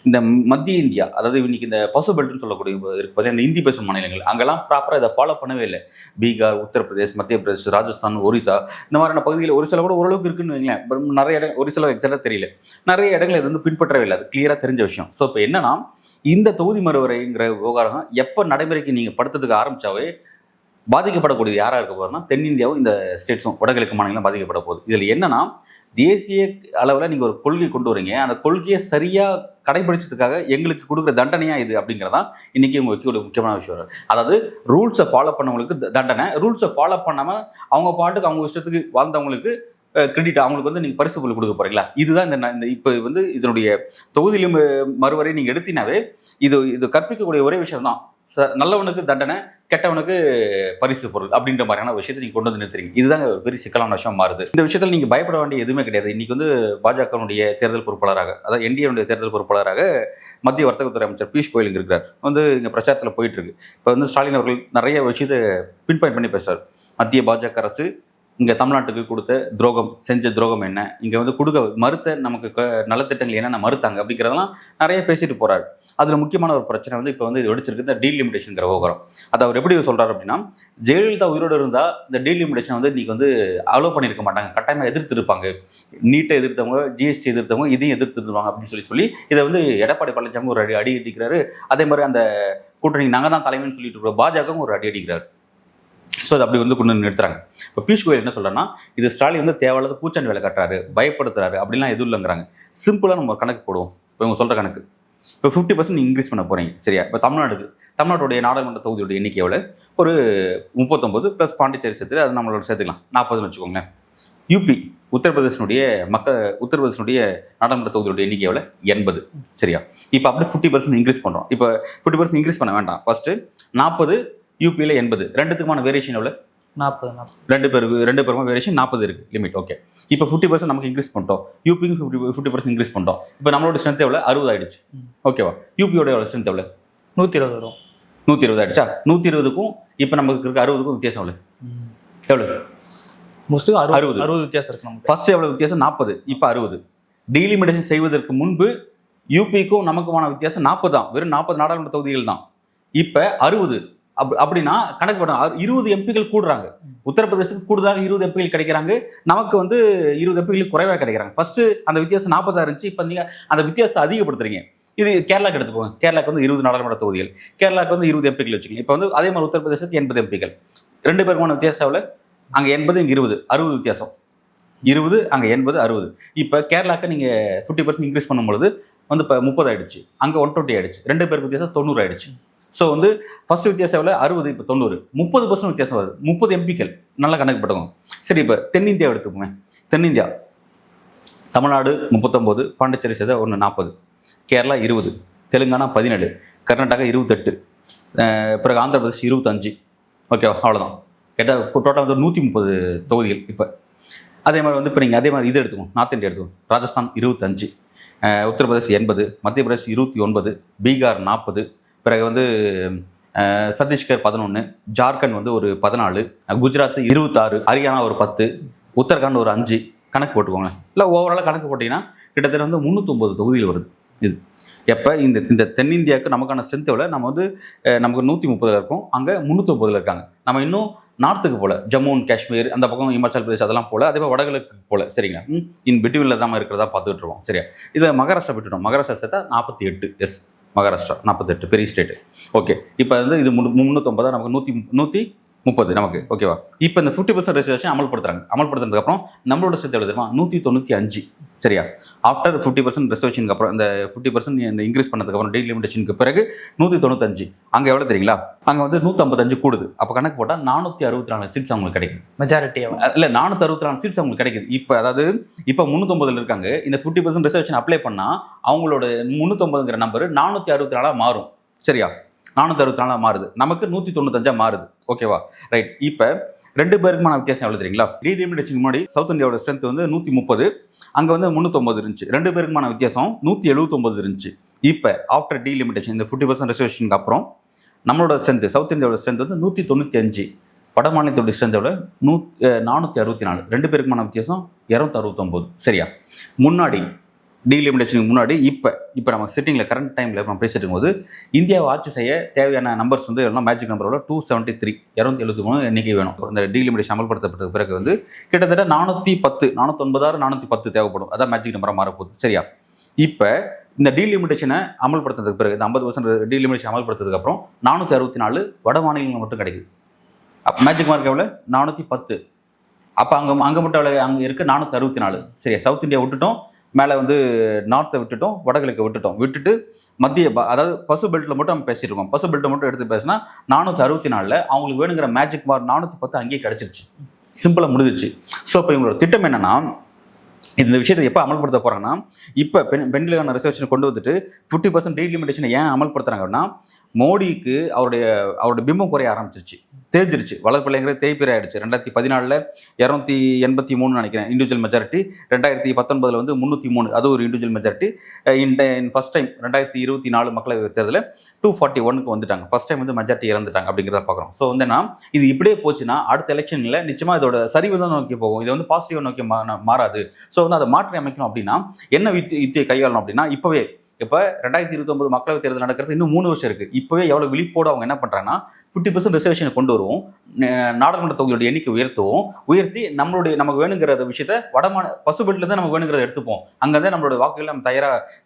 இந்த மத்திய இந்தியா, அதாவது இன்னைக்கு இந்த பசு பெல்ட்னு சொல்லக்கூடிய இருக்கு, இந்த இந்தி பேசும் மாநிலங்கள் அங்கெல்லாம் ப்ராப்பராக இதை ஃபாலோ பண்ணவே இல்லை. பீகார், உத்தரப்பிரதேஷ், மத்திய பிரதேஷ், ராஜஸ்தான், ஒரிசா இந்த மாதிரியான பகுதியில் ஒரு சில கூட ஓரளவுக்கு இருக்குன்னு வைங்களேன். நிறைய இடம் ஒரு சில எக்ஸாக்டாக தெரியல. நிறைய இடங்கள் இது வந்து பின்பற்றவே இல்லை. அது கிளியராக தெரிஞ்ச விஷயம். ஸோ இப்போ என்னன்னா, இந்த தொகுதி மறுவரைங்கிற விவகாரம் எப்போ நடைமுறைக்கு நீங்கள் படுத்துறதுக்கு ஆரம்பிச்சாவே பாதிக்கப்படக்கூடியது யாராக இருக்க போகிறோம்னா தென்னிந்தியாவும் இந்த ஸ்டேட்ஸும் வடகிழக்கு மாநிலம் பாதிக்கப்பட போகுது. இதில் என்னன்னா தேசிய அளவில் நீங்கள் ஒரு கொள்கை கொண்டு வரீங்க, அந்த கொள்கையை சரியாக கடைபிடிச்சதுக்காக எங்களுக்கு கொடுக்குற தண்டனையா இது அப்படிங்கிறதான் இன்னைக்கு உங்களுக்கு ஒரு முக்கியமான விஷயம். அதாவது ரூல்ஸை ஃபாலோ பண்ணவங்களுக்கு தண்டனை, ரூல்ஸை ஃபாலோ பண்ணாமல் அவங்க பாட்டுக்கு அவங்க இஷ்டத்துக்கு வாழ்ந்தவங்களுக்கு கிரெடிட், அவங்களுக்கு வந்து நீங்கள் பரிசு பொருள் கொடுக்க போறீங்களா? இதுதான் இந்த இப்போ வந்து இதனுடைய தொகுதியிலும் மறுவரை நீங்கள் எடுத்தினாவே இது கற்பிக்கக்கூடிய ஒரே விஷயம் தான், நல்லவனுக்கு தண்டனை, கெட்டவனுக்கு பரிசு பொருள் அப்படின்ற மாதிரியான விஷயத்தை நீங்கள் கொண்டு வந்து நிறுத்துறீங்க. இதுதான் ஒரு பெரிய சிக்கலான விஷயம் மாறுது. இந்த விஷயத்தில் நீங்கள் பயப்பட வேண்டிய எதுவுமே கிடையாது. இன்னைக்கு வந்து பாஜகனுடைய தேர்தல் பொறுப்பாளராக, அதாவது என்டிஏனுடைய தேர்தல் பொறுப்பாளராக மத்திய வர்த்தகத்துறை அமைச்சர் பியூஷ் கோயல் இங்கே இருக்கிறார். வந்து இங்கே பிரச்சாரத்தில் போயிட்டு இருக்கு. இப்போ வந்து ஸ்டாலின் அவர்கள் நிறைய விஷயத்தை பின்பாயிண்ட் பண்ணி பேசுறார். மத்திய பாஜக அரசு இங்கே தமிழ்நாட்டுக்கு கொடுத்த துரோகம், செஞ்ச துரோகம் என்ன, இங்கே வந்து கொடுக்க மறுத்த நமக்கு நலத்திட்டங்கள் என்னென்ன மறுத்தாங்க அப்படிங்கிறதெல்லாம் நிறைய பேசிட்டு போறாரு. அதில் முக்கியமான ஒரு பிரச்சனை வந்து இப்போ வந்து வெடிச்சிருக்கு, இந்த டீலிமிட்டேஷன்ங்கிற விவகாரம். அதை அவர் எப்படி சொல்றாரு அப்படின்னா, ஜெயலலிதா உயிரோடு இருந்தால் இந்த டீலிமிட்டேஷன் வந்து இன்னைக்கு வந்து அலோவ் பண்ணியிருக்க மாட்டாங்க, கட்டாயமாக எதிர்த்திருப்பாங்க. நீட்டை எதிர்த்தவங்க, ஜிஎஸ்டி எதிர்த்தவங்க இதையும் எதிர்த்துருவாங்க அப்படின்னு சொல்லி இதை வந்து எடப்பாடி பழனிசாமி ஒரு அடி அடிக்கிறாரு. அதே மாதிரி அந்த கூட்டணி நாங்கள் தான் தலைமைன்னு சொல்லிட்டு இருக்கிறோம் பாஜகவும் ஒரு அடி அடிக்கிறாரு. ஸோ அது அப்படி வந்து கொண்டு வந்து நிறுத்துறாங்க. இப்போ பியூஷ் கோயல் என்ன சொல்கிறேன்னா, இது ஸ்டாலின் வந்து தேவையில்லாத பூச்சாண்டி வேலை கட்டுறாரு, பயப்படுத்துறாரு அப்படிலாம் எதுவும் இல்லைங்கிறாங்க. சிம்பிளாக நம்ம ஒரு கணக்கு போடுவோம். இப்போ இவங்க சொல்கிற கணக்கு, இப்போ 50% இன்க்ரீஸ் பண்ண போகிறீங்க சரியா? இப்போ தமிழ்நாட்டுடைய நாடாளுமன்ற தொகுதியோட எண்ணிக்கை எவ்வளோ? ஒரு 39 ப்ளஸ் பாண்டிச்சேரி சேர்த்து அது நம்மளோட சேர்த்துக்கலாம் 40ன்னு வச்சுக்கோங்களேன். யூபி உத்தரப்பிரதேசனுடைய உத்தரப்பிரதேசனுடைய நாடாளுமன்ற தொகுதியோட எண்ணிக்கை எவ்வளோ? 80 சரியா? இப்போ அப்படியே 50% இன்க்ரீஸ் பண்ணுறோம். இப்போ 50% இன்க்ரீஸ் பண்ண வேண்டாம், ஃபர்ஸ்ட்டு 40 யூபியில் 80, ரெண்டுத்துக்குமான வேரியேஷன் எவ்வளோ? 40. ரெண்டு பேருக்கும் வேரியேஷன் 40 இருக்கு லிமிட். ஓகே, இப்போ 50% நமக்கு இன்க்ரீஸ் பண்ணிட்டோம், யூபிக்கு 50% இன்க்ரீஸ் பண்ணிட்டோம். இப்போ நம்மளோட ஸ்ட்ரென்த் எவ்வளோ? 60 ஆயிடுச்சு. ஓகேவா? யூபியோட எவ்வளோ ஸ்ட்ரென்த் எவ்வளோ? 120 வரும். 120 ஆயிடுச்சா? 120க்கும் இப்போ நமக்கு இருக்க 60க்கும் வித்தியாசம் எவ்வளோ? எவ்வளோ? மோஸ்ட்லி 60 வித்தியாசம் இருக்கு நமக்கு. ஃபர்ஸ்ட் எவ்வளோ வித்தியாசம்? 40, இப்போ 60. டீலிமிட்டேஷன் செய்வதற்கு முன்பு யூபிக்கும் நமக்குமான வித்தியாசம் 40 தான், வெறும் 40 நாடாளுமன்ற தொகுதிகள் தான். இப்போ 60 அப்படின்னா கணக்கு பண்ண 20 எம்பிகள் கூடுறாங்க. உத்தரப்பிரதேசத்துக்கு கூடுதலாக 20 எம்பிகள் கிடைக்கிறாங்க, நமக்கு வந்து 20 எம்பிகள் குறைவாக கிடைக்கிறாங்க. ஃபர்ஸ்ட் அந்த வித்தியாசம் 40 இருந்துச்சு, இப்போ நீங்கள் அந்த வித்தியாசத்தை அதிகப்படுத்துறீங்க. இது கேரளாக்கு எடுத்துக்கோங்க. கேரளாக்கு வந்து 20 நாடாளுமன்ற தொகுதிகள், கேரளாக்கு வந்து 20 எம்பிகள் வச்சுக்கோங்க. இப்போ வந்து அதே மாதிரி உத்தரப்பிரதேசத்துக்கு 80 எம்பிகள், ரெண்டு பேருக்குமான வித்தியாசம் எவ்வளோ? அங்கே 80 இங்கே 20, 60 வித்தியாசம். 20 அங்கே 80, 60. இப்போ கேரளாக்கு நீங்கள் 50% இன்க்ரீஸ் பண்ணும்பொழுது வந்து இப்போ 30 ஆயிடுச்சு, அங்கே 120 ஆயிடுச்சு, ரெண்டு பேருக்கு வித்தியாசம் 90 ஆயிடுச்சு. ஸோ வந்து ஃபர்ஸ்ட் வித்தியாசம் எவ்வளோ? 60, இப்போ 90, 30% வித்தியாசம் வருது, 30 எம்பிக்கள். நல்லா கணக்கு பட்டுவோம். சரி, இப்போ தென்னிந்தியா எடுத்துக்கோங்க. தென்னிந்தியா தமிழ்நாடு 39, பாண்டிச்சேரி சேர்த்து 40, கேரளா 20, தெலுங்கானா 17, கர்நாடகா 28, பிறகு ஆந்திர பிரதேஷ் 25. ஓகேவா? அவ்வளோதான். கேட்டால் டோட்டல் வந்து 130 தொகுதிகள். இப்போ அதே மாதிரி வந்து இப்போ நீங்கள் அதே மாதிரி இது எடுத்துக்கோங்க, நார்த் இந்தியா எடுத்துக்கோங்க. ராஜஸ்தான் 25, உத்தரப்பிரதேஷ் 80, மத்திய பிரதேஷ் 29, பீகார் 40, பிறகு வந்து சத்தீஸ்கர் 11, ஜார்க்கண்ட் வந்து ஒரு 14, குஜராத் 26, ஹரியானா ஒரு 10, உத்தரகாண்ட் ஒரு 5. கணக்கு போட்டுக்கோங்க. இல்லை ஓவராலாக கணக்கு போட்டிங்கன்னா கிட்டத்தட்ட வந்து 309 தொகுதியில் வருது. இது எப்போ இந்த தென்னிந்தியாவுக்கு நமக்கான ஸ்ட்ரென்த் எவ்வளோ? நம்ம வந்து நமக்கு 130 இருக்கும், அங்கே 309 இருக்காங்க. நம்ம இன்னும் நார்த்துக்கு போல, ஜம்மு அண்ட் காஷ்மீர் அந்த பக்கம், இமாச்சல் பிரதேஷ் அதெல்லாம் போல, அதே மாதிரி வடகிழக்கு போல. சரிங்களா? இன் பிட்வீனில் தான் இருக்கிறதா பார்த்துட்டு இருக்கோம். சரியா? இதில் மகாராஷ்டிரா விட்டுட்டோம். மகாராஷ்டிரா சேர்த்தா 48. எஸ், மகாராஷ்டிரா 48, பெரிய ஸ்டேட்டு. ஓகே, இப்போ வந்து இது 309, நமக்கு 130 நமக்கு. ஓகேவா? இப்போ இந்த 50% ரிசர்வேஷன் அமல்படுத்துறதுக்கப்புறம் நம்மளோட ஸ்ட்ரென்த் எவ்வளோ தெரியுமா? 195. சரியா? ஆஃப்டர் 50% ரிசர்வேஷனுக்கு அப்புறம், இந்த 50% இந்த இன்க்ரீஸ் பண்ணதுக்கப்புறம், டீலிமிட்டேஷனுக்கு பிறகு 195. அங்கே எவ்வளோ தெரியுங்களா? அங்கே வந்து 155 கூடுது. அப்போ கணக்கு போட்டால் 464 சீட்ஸ் அவங்களுக்கு கிடைக்குது. மெஜாரிட்டி இல்லை, 464 சீட்ஸ் அவங்களுக்கு கிடைக்குது. இப்போ அதாவது இப்போ 390 இருக்காங்க. இந்த 50% ரிசர்வேஷன் அப்ளை பண்ணால் அவங்களோட 390ங்கிற நம்பர் 464 மாறும். சரியா? 464 மாறுது, நமக்கு 195 மாறுது. ஓகேவா? ரைட். இப்போ ரெண்டு பேருக்குமான வித்தியாசம் எவ்வளோ தெரியுங்களா? டீலிமிட்டேஷன் முன்னாடி சவுத் இந்தியாவோட ஸ்ட்ரென்த் வந்து 130, அங்கே வந்து 390 இருந்துச்சு. ரெண்டு பேருக்குமான வித்தியாசம் 179 இருந்துச்சு. இப்போ ஆஃப்டர் டீலிமிட்டேஷன், இந்த 50% ரிசர்வேஷனுக்கு அப்புறம் நம்மளோட ஸ்ட்ரென்த், சவுத் இந்தியாவோட ஸ்ட்ரென்த் வந்து 195, வட மாநிலத்தோட ஸ்ட்ரென்த் எவ்வளோ? 464. ரெண்டு பேருக்குமான வித்தியாசம் 269. சரியா? முன்னாடி டீலிமிட்டேஷனுக்கு முன்னாடி இப்போ நம்ம சிட்டிங்கில் கரண்ட் டைமில் நம்ம பேசிட்டு இருக்கும்போது இந்தியாவை ஆட்சி செய்ய தேவையான நம்பர்ஸ் வந்து எல்லாம் மேஜிக் நம்பரோட 273, 273 எண்ணிக்கை வேணும். இந்த டீலிமிட்டேஷன் அமல்படுத்தப்பட்ட பிறகு வந்து கிட்டத்தட்ட 410, 496, 410 தேவைப்படும். அதான் மேஜிக் நம்பராக மாறப்போகுது. சரியா? இப்போ இந்த டீலிமிட்டேஷனை அமல்படுத்துறதுக்கு பிறகு இந்த 50% டீலிமிட்டேஷன் அமல்படுத்துறதுக்கு அப்புறம் 464 வட மாநிலங்கள் மட்டும் கிடைக்குது. அப்போ மேஜிக் மார்க் எவ்வளோ? 410. அப்போ அங்கே மட்டும் எவ்வளோ? அங்கே இருக்க 464. சரியா, சவுத் இந்தியா விட்டுட்டோம், மேலே வந்து நார்த்தை விட்டுட்டோம், வடகிழக்கு விட்டுட்டு மத்திய அதாவது பசு பெல்ட்டில் மட்டும் நம்ம பேசிட்டு இருக்கோம். பசு பெல்ட்டை மட்டும் எடுத்து பேசினா 464 அவங்களுக்கு வேணுங்கிற மேஜிக் மார்க் 410 அங்கேயே கிடச்சிருச்சு. சிம்பிளாக முடிஞ்சிருச்சு. ஸோ இப்போ இவங்களோட திட்டம் என்னன்னா, இந்த விஷயத்தை எப்போ அமல்படுத்த போகிறாங்கன்னா, இப்போ பெண்களுக்கான ரிசர்வேஷன் கொண்டு வந்துட்டு 50% டீலிமிட்டேஷனை ஏன் அமல்படுத்துறாங்கன்னா, மோடிக்கு அவருடைய பிம்பம் குறைய ஆரம்பிச்சிருச்சு, தேஞ்சிருச்சு. வளர்ப்பிள்ளைங்கிறது தேய்பிரை ஆயிடுச்சு. 2014 283 நினைக்கிறேன் இண்டிவிஜுவல் மெஜாரிட்டி, 2019 வந்து 303, அது ஒரு individual majority. In first time 2024 மக்களவை தேர்தலில் 241க்கு வந்துட்டாங்க. ஃபர்ஸ்ட் டைம் வந்து மெஜாரிட்டி இறந்துட்டாங்க அப்படிங்கிறத பார்க்குறோம். ஸோ வந்து இது இப்படியே போச்சுன்னா அடுத்த எலெக்ஷனில் நிச்சயமாக இதோட சரிவு தான் நோக்கி போகும். இது வந்து பாசிட்டிவ் நோக்கி மாறாது. ஸோ வந்து அதை மாற்றி அமைக்கணும் அப்படின்னா என்ன யுத்தியை கையாளணும் அப்படின்னா, இப்போ 2029 மக்களவை தேர்தல் நடக்கிறது இன்னும் 3 வருஷம் இருக்குது. இப்போவே எவ்வளோ விழிப்போடு அவங்க என்ன பண்ணுறாங்கன்னா, 50% ரிசர்வேஷனை கொண்டு வருவோம், நாடாளுமன்ற தொகுதியோட எண்ணிக்கை உயர்த்தி நமக்கு வேணுங்கிற விஷயத்த பசுபெட்டில் தான் நமக்கு வேணுங்கிறத எடுத்துப்போம். அங்கே தான் நம்மளோட வாக்குகள்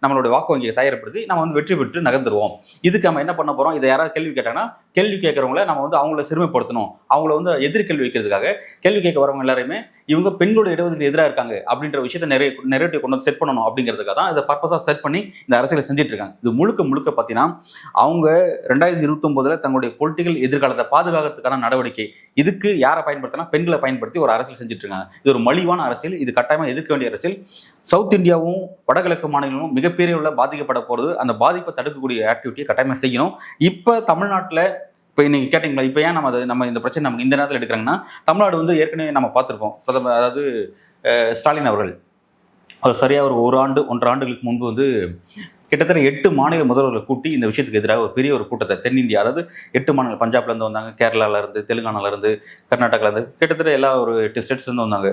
நம்மளோட வாக்கு வங்கியை தயார்படுத்தி நம்ம வந்து வெற்றி பெற்று நகர்ந்துருவோம். இதுக்கு நம்ம என்ன பண்ண போகிறோம்? இதை யாராவது கேள்வி கேட்டாங்கன்னா, கேள்வி கேட்குறவங்கள நம்ம வந்து அவங்கள சிறுமைப்படுத்தணும், அவங்கள வந்து எதிர்கேள்வி வைக்கிறதுக்காக கேள்வி கேட்க வரவங்க எல்லாருமே இவங்க பெண்களோட இடஒதுக்கீடு எதிராக இருக்காங்க அப்படின்ற விஷயத்த நெரேட்டிவ் கொண்டு வந்து செட் பண்ணணும் அப்படிங்கிறதுக்காக தான் இதை பர்பஸாக செட் பண்ணி இந்த அரசியலை செஞ்சுட்டு இருக்காங்க. இது முழுக்க பார்த்தீங்கன்னா அவங்க 2029 தங்களுடைய பொலிட்டிக்கல் எதிர்காலத்தை பாதுகாக்கிறதுக்கான நடவடிக்கை. இதுக்கு யாரை பயன்படுத்தினா பெண்களை பயன்படுத்தி ஒரு அரசியல் செஞ்சுட்டு இருக்காங்க. இது ஒரு மலிவான அரசியல், இது கட்டாயமாக எதிர்க்க வேண்டிய அரசியல். சவுத் இந்தியாவும் வடகிழக்கு மாநிலமும் மிகப்பெரிய உள்ள பாதிக்கப்பட போகிறது. அந்த பாதிப்பை தடுக்கக்கூடிய ஆக்டிவிட்டியை கட்டாயமாக செய்யணும். இப்போ தமிழ்நாட்டில் இப்போ நீங்கள் கேட்டிங்களா, இப்போ ஏன் நம்ம இந்த பிரச்சனை நமக்கு இந்த நேரத்தில் எடுக்கிறாங்கன்னா, தமிழ்நாடு வந்து ஏற்கனவே நம்ம பார்த்துருக்கோம். அதாவது ஸ்டாலின் அவர்கள் சரியாக ஒரு 1.5 ஆண்டுகளுக்கு முன்பு வந்து கிட்டத்தட்ட 8 மாநில முதல்வர்களை கூட்டி இந்த விஷயத்துக்கு எதிராக ஒரு பெரிய ஒரு கூட்டத்தை தென்னிந்தியா, அதாவது 8 மாநிலம், பஞ்சாப்லேருந்து வந்தாங்க, கேரளாவிலேருந்து, தெலுங்கானாலேருந்து, கர்நாடகாலேருந்து, கிட்டத்தட்ட எல்லா ஒரு 8 ஸ்டேட்ஸ்லேருந்து வந்தாங்க.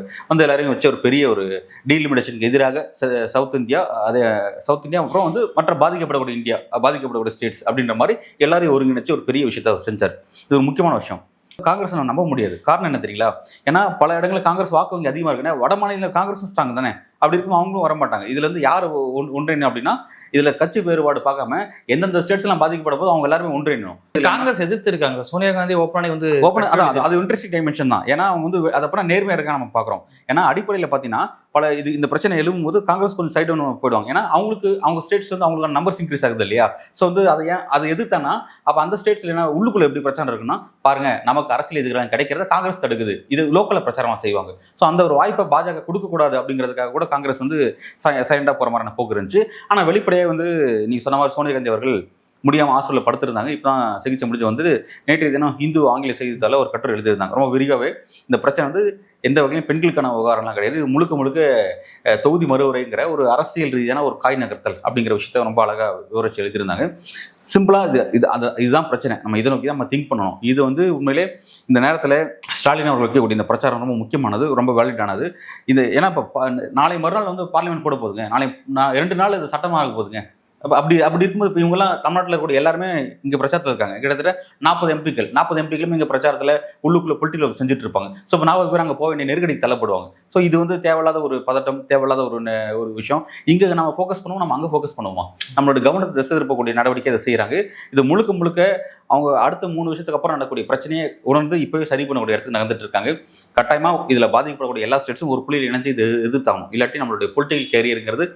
எல்லாரையும் வச்சு ஒரு பெரிய ஒரு டீலிமிட்டேஷனுக்கு எதிராக சவுத் இந்தியா அப்புறம் வந்து மற்ற பாதிக்கப்படக்கூடிய ஸ்டேட்ஸ் அப்படின்ற மாதிரி எல்லாரையும் ஒருங்கிணைச்சு ஒரு பெரிய விஷயத்தை அவர் செஞ்சார். இது ஒரு முக்கியமான விஷயம். காங்கிரஸ் நான் நம்ப முடியாது. காரணம் என்ன தெரியுங்களா? ஏன்னா பல இடங்களில் காங்கிரஸ் வாக்கு வங்கி அதிகமாக இருக்குன்னா வட மாநில காங்கிரஸும் ஸ்ட்ராங் தானே. அப்படி இருக்கும் அவங்களும் வரமாட்டாங்க. இதுல இருந்து யார் ஒன்றியணும் அப்படின்னா, இதுல கட்சி வேறுபாடு பார்க்காம எந்தெந்த ஸ்டேட்ஸ் எல்லாம் பாதிக்கப்பட போது அவங்க எல்லாருமே ஒன்றியணும். காங்கிரஸ் எதிர்த்து இருக்காங்க. சோனியா காந்தி அது இன்ட்ரெஸ்டிங் டைமென்ஷன் தான். ஏன்னா அவங்க வந்து அதை பண்ண நேர்மையா இருக்காங்க நம்ம பாக்குறோம். ஏன்னா அடிப்படையில் பார்த்தீங்கன்னா இந்த பிரச்சனை எழுவும் போது காங்கிரஸ் கொஞ்சம் சைடு போயிடுவாங்க. ஏன்னா அவங்க ஸ்டேட்ஸ் வந்து அவங்களுக்கு நம்பர்ஸ் இன்க்ரீஸ் ஆகுது இல்லையா? ஸோ வந்து அதை எதிர்த்தானா அப்போ அந்த ஸ்டேட்ஸ்ல என்ன உள்ளுக்குள்ள எப்படி பிரச்சனை இருக்குன்னா, பாருங்க நமக்கு அரசியல் எதிர்க்கிறாங்க கிடைக்கிறத காங்கிரஸ் தடுக்குது, இது லோக்கல்ல பிரச்சாரமா செய்வாங்க. ஸோ அந்த ஒரு வாய்ப்பை பாஜக கொடுக்கக்கூடாது அப்படிங்கிறதுக்காக கூட காங்கிரஸ் வந்து சைலண்டா போற மாதிரி போக்கு இருந்துச்சு. ஆனா வெளிப்படையாக வந்து நீங்க சொன்ன மாதிரி சோனியா காந்தி அவர்கள் முடியாமல் ஹாஸ்பிட்டலில் படுத்திருந்தாங்க. இப்போ தான் சிகிச்சை முடிஞ்சு வந்து நேற்றைய தினம் ஹிந்து ஆங்கில செய்தித்தாள ஒரு கட்டுரை எழுதியிருந்தாங்க. ரொம்ப விரிவாகவே இந்த பிரச்சனை வந்து எந்த வகையிலும் பெண்களுக்கான விவகாரம்லாம் கிடையாது, இது முழுக்க தொகுதி மறுவரைங்கிற ஒரு அரசியல் ரீதியான ஒரு காய் நகர்த்தல் அப்படிங்கிற விஷயத்த ரொம்ப அழகாக விவரிச்சு எழுதியிருந்தாங்க. சிம்பிளாக இதுதான் பிரச்சனை, நம்ம இதை நோக்கி தான் நம்ம திங்க் பண்ணணும். இது வந்து உண்மையிலே இந்த நேரத்தில் ஸ்டாலின் அவர்கள் வைக்கக்கூடிய இந்த பிரச்சாரம் ரொம்ப முக்கியமானது, ரொம்ப வேலிடானது. இது ஏன்னா இப்போ நாளை மறுநாள் வந்து பார்லிமெண்ட் போட போகுதுங்க, நாளை 2 நாள் இது சட்டமாக போகுதுங்க. அப்படி இருக்கும்போது இப்போ இவங்கெல்லாம் தமிழ்நாட்டில் இருக்கக்கூடிய எல்லாருமே இங்கே பிரச்சாரத்தில் இருக்காங்க. கிட்டத்தட்ட 40 எம்பிக்களும் இங்கே பிரச்சாரத்தில் உள்ளுக்குள்ள பொலிட்டிக்கல் செஞ்சுட்டு இருப்பாங்க. ஸோ இப்போ 40 பேர் அங்கே போக வேண்டிய நெருக்கடிக்கு தள்ளப்படுவாங்க. ஸோ இது வந்து தேவையில்லாத ஒரு பதட்டம், தேவையில்லாத ஒரு விஷயம். இங்கே நம்ம ஃபோக்கஸ் பண்ணுவோம், நம்ம அங்கே ஃபோக்கஸ் பண்ணுவோம். நம்மளோட கவனத்தை திசை திருப்பக்கூடிய நடவடிக்கை அதை செய்கிறாங்க. இது முழுக்க அவங்க அடுத்த 3 வருஷத்துக்கு அப்புறம் நடக்கக்கூடிய பிரச்சனையை உணர்ந்து இப்போவே சரி பண்ணக்கூடிய இடத்துக்கு நகர்ந்துட்டு இருக்காங்க. கட்டாயமாக இதில் பாதிக்கப்படக்கூடிய எல்லா ஸ்டேட்ஸும் ஒரு புள்ளியில் இணைஞ்சு இது எதிர்த்தாகணும். இல்லாட்டி நம்மளுடைய பொலிட்டிக்கல் கேரியருங்கிறது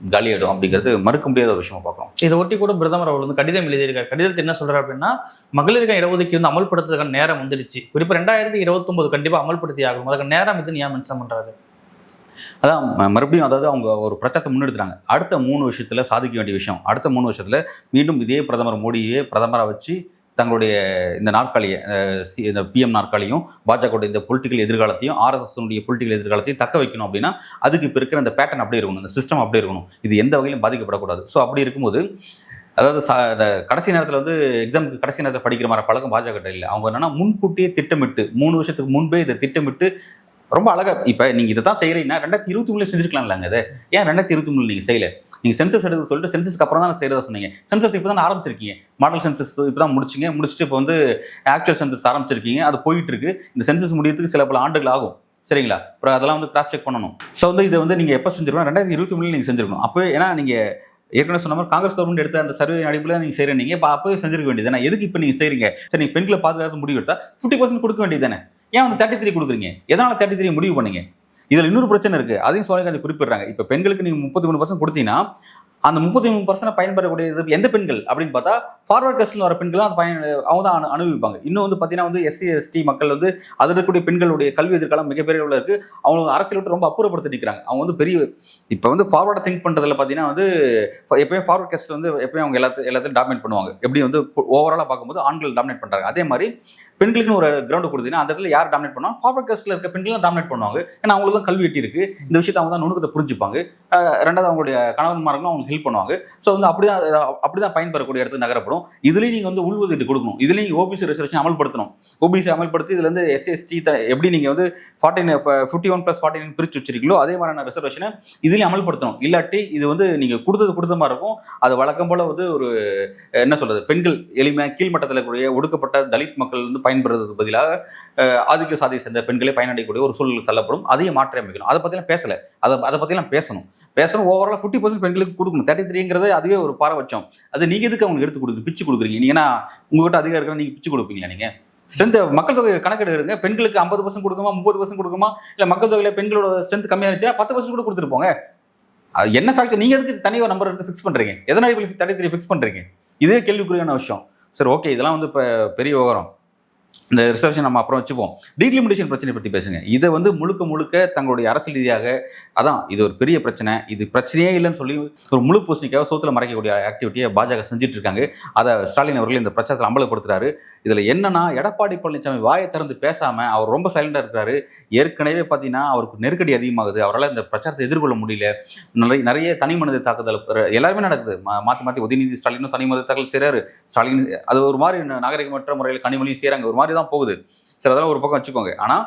காலியாயிடும் அப்படிங்கிறது மறுக்க முடியாத ஒரு விஷயமா பார்க்கலாம். இதை ஒட்டி கூட பிரதமர் அவர்கள் வந்து கடிதம் எழுதியிருக்காரு. கடிதத்தில் என்ன சொல்றாரு அப்படின்னா, மகளிருக்கான இடஒதுக்கீடு வந்து அமல்படுத்துறதுக்கான நேரம் வந்துடுச்சு, குறிப்பாக 2029 கண்டிப்பாக அமல்படுத்தி ஆகணும், அதுக்கு நேரம் இது ஏன் மென்ஷன் பண்றாரு? அதான் மறுபடியும் அதாவது அவங்க ஒரு பிரச்சாரத்தை முன்னெடுத்துறாங்க. அடுத்த 3 வருஷத்துல சாதிக்க வேண்டிய விஷயம், அடுத்த 3 வருஷத்துல மீண்டும் இதே பிரதமர் மோடியே பிரதமராக வச்சு தங்களுடைய இந்த நாற்காலியை, இந்த PM நாற்காலியும் பாஜகவுடைய இந்த பொலிட்டிக்கல் எதிர்காலத்தையும் RSS பொலிட்டிக்கல் எதிர்காலத்தையும் தக்க வைக்கணும் அப்படின்னா அதுக்கு இப்போ இருக்கிற அந்த பேட்டர்ன் அப்படியே இருக்கணும், இந்த சிஸ்டம் அப்படியே இருக்கணும், இது எந்த வகையிலும் பாதிக்கப்படக்கூடாது. ஸோ அப்படி இருக்கும்போது அதாவது கடைசி நேரத்தில் வந்து எக்ஸாமுக்கு கடைசி நேரத்தில் படிக்கிற மாதிரி பழக்கம் பாஜக இல்லை. அவங்க என்னன்னா முன்கூட்டியே திட்டமிட்டு 3 வருஷத்துக்கு முன்பே இதை திட்டமிட்டு ரொம்ப அழகா இப்போ நீங்கள் இதை தான் செய்கிறீங்கன்னா 2023 செஞ்சுருக்கலாம் இல்லைங்க. அதை ஏன் 2023 நீங்கள் செய்யலை? நீங்கள் சென்சஸ் எடுத்து சொல்லிட்டு சென்சஸ்க்கு அப்புறம் தான் செய்கிறதா சொன்னீங்க. சென்சஸ் இப்போ தான் ஆரம்பிச்சிருக்கீங்க, மாடல் சென்சஸ் இப்போ தான் முடிச்சுட்டு இப்போ வந்து ஆக்சுவல் சென்சஸ் ஆரம்பிச்சிருக்கீங்க, அது போயிட்டு இருக்கு. இந்த சென்சஸ் முடியறதுக்கு சில பல ஆண்டுகள் ஆகும், சரிங்களா? அப்புறம் அதெல்லாம் வந்து கிராஸ் செக் பண்ணணும். ஸோ வந்து இதை வந்து நீங்கள் எப்போ செஞ்சிருக்கணும்? 2023 நீங்கள் செஞ்சிருக்கணும். அப்போ ஏன்னா நீங்கள் ஏற்கனவே சொன்ன மாதிரி காங்கிரஸ் கவர்மெண்ட் எடுத்த அந்த சர்வே அடிப்படையில் நீங்கள் செய்கிறீங்க. இப்போ அப்போவே செஞ்சிருக்க வேண்டியது எதுக்கு இப்போ நீங்கள் செய்கிறீங்க? சரி, நீங்கள் பெண்களை பாதுகாத்து முடிவு எடுத்தால் 50% கொடுக்க வேண்டியது தானே? ஏன் வந்து 33 கொடுக்குறீங்க? எதனால் 33 முடிவு பண்ணீங்க? இதில் இன்னொரு பிரச்சனை இருக்குது, அதையும் சோனியா காந்தி குறிப்பிடுறாங்க. இப்போ பெண்களுக்கு நீங்கள் 33% கொடுத்தீங்கன்னா அந்த 33% பயன்பெறக்கூடியது எந்த பெண்கள் அப்படின்னு பார்த்தா ஃபார்வர்ட் காஸ்ட்ல வர பெண்கள் தான் அவங்க தான் அனுபவிப்பாங்க. இன்னும் வந்து பார்த்தீங்கன்னா வந்து எஸ்சி எஸ்டி மக்கள் வந்து அதில் இருக்கக்கூடிய பெண்களுடைய கல்வி எதிர்காலம் மிகப்பெரிய அளவில் இருக்குது. அவங்க அரசியல் விட்டு ரொம்ப அப்புறப்படுத்தி நிற்கிறாங்க. அவங்க வந்து பெரிய இப்போ வந்து ஃபார்வர்டாக திங்க் பண்ணுறதுல பார்த்தீங்கன்னா வந்து எப்பயும் ஃபார்வர்ட் காஸ்ட் வந்து எப்பயும் அவங்க எல்லாத்தையும் டாமினேட் பண்ணுவாங்க. எப்படி வந்து ஓவராலாக பார்க்கும்போது ஆண்கள் டாமினேட் பண்ணுறாங்க. அதே மாதிரி பெண்களுக்குன்னு ஒரு கிரவுண்ட் கொடுத்தீங்கன்னா அந்த இடத்துல யார் டாமினேட் பண்ணுவாங்க? ஃபார்வர்ட் காஸ்ட்ல இருக்க பெண்கள் தான் டாமினேட் பண்ணுவாங்க. ஏன்னா அவங்களுக்கு தான் கல்வி எட்டி இருக்கு. இந்த விஷயத்தை அவங்க தான் நுணுக்கத்தை புரிஞ்சுப்பாங்க. ரெண்டாவது அவங்களுடைய கணவன்மார்களும் அவங்களுக்கு ஹெல்ப் பண்ணுவாங்க. ஸோ வந்து அப்படிதான் பயன்பெறக்கூடிய இடத்துக்கு நகரப்படும். இதுலேயும் நீங்கள் வந்து உள்ஒதுக்கீடு கொடுக்கணும். இதுலேயும் ஓபிசி ரிசர்வேஷன் அமல்படுத்தணும். ஓபிசி அமல்படுத்தி இதுல இருந்து எஸ்சி எப்படி நீங்கள் வந்து 51+49 பிரித்து வச்சிருக்கீங்களோ அதே மாதிரியான ரிசர்வேஷனை இதுலேயும் அமல்படுத்தணும். இல்லாட்டி இது வந்து நீங்கள் கொடுத்த மாதிரி இருக்கும். அது வழக்கம் போல வந்து ஒரு என்ன சொல்றது, பெண்கள் எளிமையாக கீழ்மட்டத்தில் இருக்கக்கூடிய ஒடுக்கப்பட்ட தலித் மக்கள் வந்து பயன்பெறுவதற்கு பதிலாக ஆதிக்க சாதியை சேர்ந்த பெண்களே பயனடையக்கூடிய ஒரு சூழலுக்கு தள்ளப்படும். அதையும் மாற்றி அமைக்கணும். அதை பற்றிலாம் பேசலை. அதை பற்றிலாம் பேசணும். ஓவரால் 50% பெண்களுக்கு கொடுக்கணும். 33ங்கிறது அதுவே ஒரு பாரபட்சம். அது நீங்கள் எதுக்கு அவங்க எடுத்து கொடுக்குறீங்க, பிச்சு கொடுக்குறீங்க? நீங்கன்னா உங்ககிட்ட அதிகம் இருக்கிற நீங்கள் பிச்சு கொடுப்பீங்களா? நீங்கள் ஸ்ட்ரென்த் மக்கள் தொகை கணக்கெடு எடுங்க. பெண்களுக்கு 50% கொடுக்குமா, 30% கொடுக்குமா? இல்லை மக்கள் தொகையில் பெண்களோட ஸ்ட்ரென்த் கம்மியாக இருந்துச்சுன்னா 10% கூட கொடுத்துட்டு போங்க. என்ன ஃபேக்டர்? நீங்கள் எதுக்கு தனியாக நம்பர் எடுத்து ஃபிக்ஸ் பண்ணுறீங்க? எதனால் 33 ஃபிக்ஸ் பண்ணுறீங்க? இதே கேள்விக்குறியான விஷயம். சரி, ஓகே, இதெல்லாம் வந்து இப்போ பெரிய விவகாரம். இந்த ரிசர்வேஷன் நம்ம அப்புறம் வச்சுப்போம். டீலிமிட்டேஷன் பிரச்சனை பற்றி பேசுங்க. இதை வந்து முழுக்க தங்களுடைய அரசியல் ரீதியாக அதான் இது ஒரு பெரிய பிரச்சனை, இது பிரச்சனையே இல்லைன்னு சொல்லி ஒரு முழு பூசணிக்காக சோத்துல மறைக்கக்கூடிய ஆக்டிவிட்டியை பாஜக செஞ்சுட்டு இருக்காங்க. அதை ஸ்டாலின் அவர்கள் இந்த பிரச்சாரத்தில் அம்பலப்படுத்துறாரு. இதில் என்னன்னா, எடப்பாடி பழனிசாமி வாயை திறந்து பேசாமல் அவர் ரொம்ப சைலண்டாக இருக்கிறாரு. ஏற்கனவே பார்த்தீங்கன்னா அவருக்கு நெருக்கடி அதிகமாகுது. அவரால் இந்த பிரச்சாரத்தை எதிர்கொள்ள முடியல. நிறைய தனி மனித தாக்குதல் எல்லாருமே நடக்குது. மாற்றி உதயநிதி ஸ்டாலினும் தனி மனித தாக்குதல் செய்கிறாரு. ஸ்டாலின் அது ஒரு மாதிரி நாகரிகமற்ற முறையில் கனிமொழியும் செய்கிறாங்க. ஒரு மாதிரி தான் போகுது. சரி, அதெல்லாம் ஒரு பக்கம் வச்சுக்கோங்க. ஆனால்